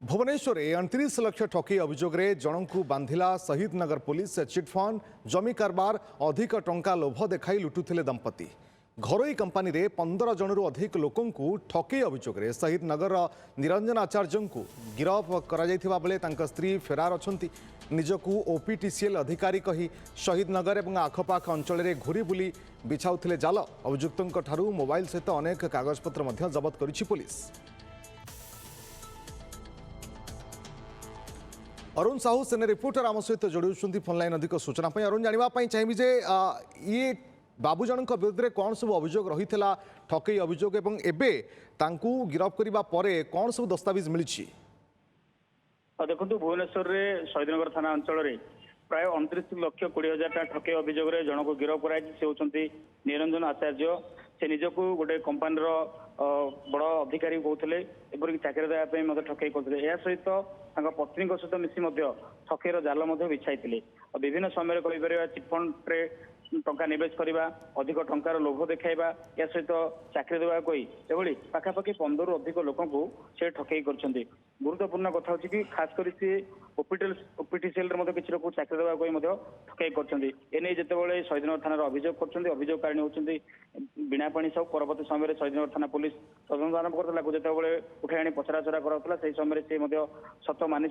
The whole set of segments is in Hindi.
भुवनेश्वर 29 लाख ठकई अभियोग जनकू बांधिला शहीद नगर पुलिस चिटफंड जमी कारबार अधिक टंका लोभ देखाई लुटुले दंपति घरोई कंपानी रे 15 जनरू अधिक लोकंकु ठकई अभियोग शहीद नगर निरंजन आचार्य को गिरफ करा बेले स्त्री फेरार अछंती निजकू ओपीटीसीएल अधिकारी कही शहीद नगर और आखपाख अंचल में घूरी बुली बिछाउथिले जाल अभियुक्तों ठारू मोबाइल सहित अनेक कागजपत्र जबत करिछि पुलिस। अरुण साहू सेने रिपोर्टर आम सहित जोड़ी फोन लाइन अधिक सूचना अरुण जानापी चाहिए जे ये बाबू जन विरुद्ध में कौन सब अभियोग रही ठकई अभियोग एवं एबे तांकू गिरफ करबा परे कौन सब दस्तावेज मिली। देखो भुवनेश्वर में शहीदनगर थाना अंचल में प्राय 29 लाख 20,000 ठकई अभियोग जन को गिरफ कर निरंजन आचार्य से निजक गोटे कंपानी बड़ अधिकारी कहते एपरिक चाकरी देवाई ठकई करते सहित पत्नी सहित मिसी ठकईर जाल बिछाई विभिन्न समय कहीपर चिटफंड टंका निवेश करने अधिक टंकार लोभ देखा या सहित चाकरी देवा कही एभली पाखापाखि 15 अधिक लोक से ठकई कर गुरुत्वपूर्ण कथा हूँ कि खास कर ओपीटीसीएल किसी लोग चाकरी देवा कही ठकई कर जिते शहीदनगर थाना अभियोग कर अभियोगकारिणी होती बीणापाणी साहू परवर्त समय शहीदनगर थाना पुलिस तदंत आरंभ करता जो उठाई आनी पचराचरा कराला से समय से सत मानी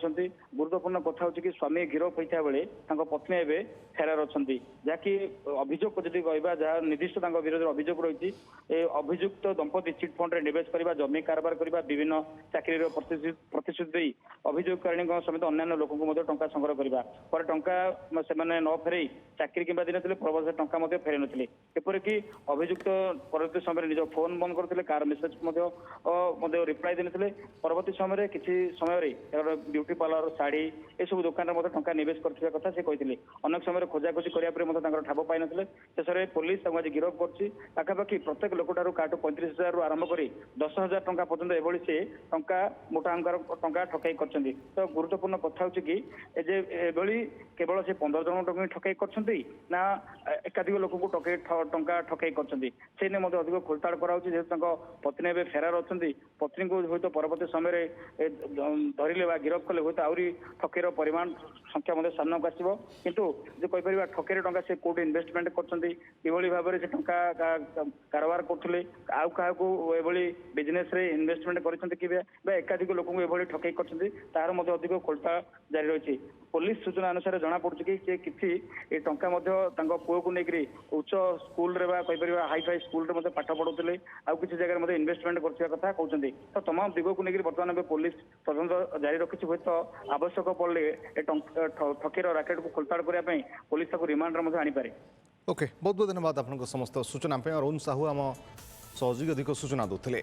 गुरुत्वपूर्ण कथा हूँ कि स्वामी गिरफ होता बेले पत्नी एवं फेरार अच्छा जहाँकि अभियोग जदि कहवा जहाँ निर्दिष्ट विरोध अभियोग रही अभियुक्त दंपति चिटफंड रे निवेश करने जमी कारबार करने विभिन्न चाकरी प्रतिश्रुति अभियोगकारिणी समेत अन्य लोक टंका संग्रह करने पर टंका से न फेर चाकरी कि दिन परवर्त टंका फेर नी एपरिक अभियुक्त परवर्त समय निज फोन बंद करते कार मेसेज रिप्लाई देते परवर्त समय किसी समय ब्यूटी पार्लर शाढ़ी ये सब दुकान में टंका निवेश कर कथा से कहते अनेक समय खोजाखोजी करने ठाब पाई नथिले शेष में पुलिस आज गिरफ करपाखापाखि प्रत्येक लोक ठार काटू 35,000 रु आरंभ कर 10,000 टंका पर्यटन एभली से टंका मोटा अंकार टंका ठकई कर तो गुरुत्वपूर्ण कथा हूँ कि एभली केवल से 15 जन टंका ठकई कर एकाधिक लोक टंका ठकई कर अधिक खोलताड़ कराऊँ जेहेतु पत्नी एवं फेरार अच्छा पत्नी को हूँ परवर्त समय धरले गिरफ कले हूँ आहरी ठकईर परिमाण संख्या सामना को आसो कितु जो कहीपर ठकईर टंका से कौट इन्वेस्टमेंट कर भाव से टंका कारबार करते आउ क्या बिजनेस रे इन्वेस्टमेंट कर एकाधिक लोक ठकई कर अधिक खोलता जारी रही पुलिस सूचना अनुसार जना पड़ू कि किसी टंका पुओ को लेकर उच्च स्कूल कहीपर हाईफाई स्कूल पाठ पढ़ुते आउ किसी जगह इन्वेस्टमेंट कर कथा कहते तो तमाम दिग को लेकर बर्तमान पुलिस तदंत जारी रखी हूँ आवश्यक पड़े ठकीर राकेट को खोलताड़ करने पुलिस रिमांड आनीपे। ओके बहुत बहुत धन्यवाद आपको समस्त सूचना अरुण साहू आम सहयोगी अधिक सूचना दूसरे।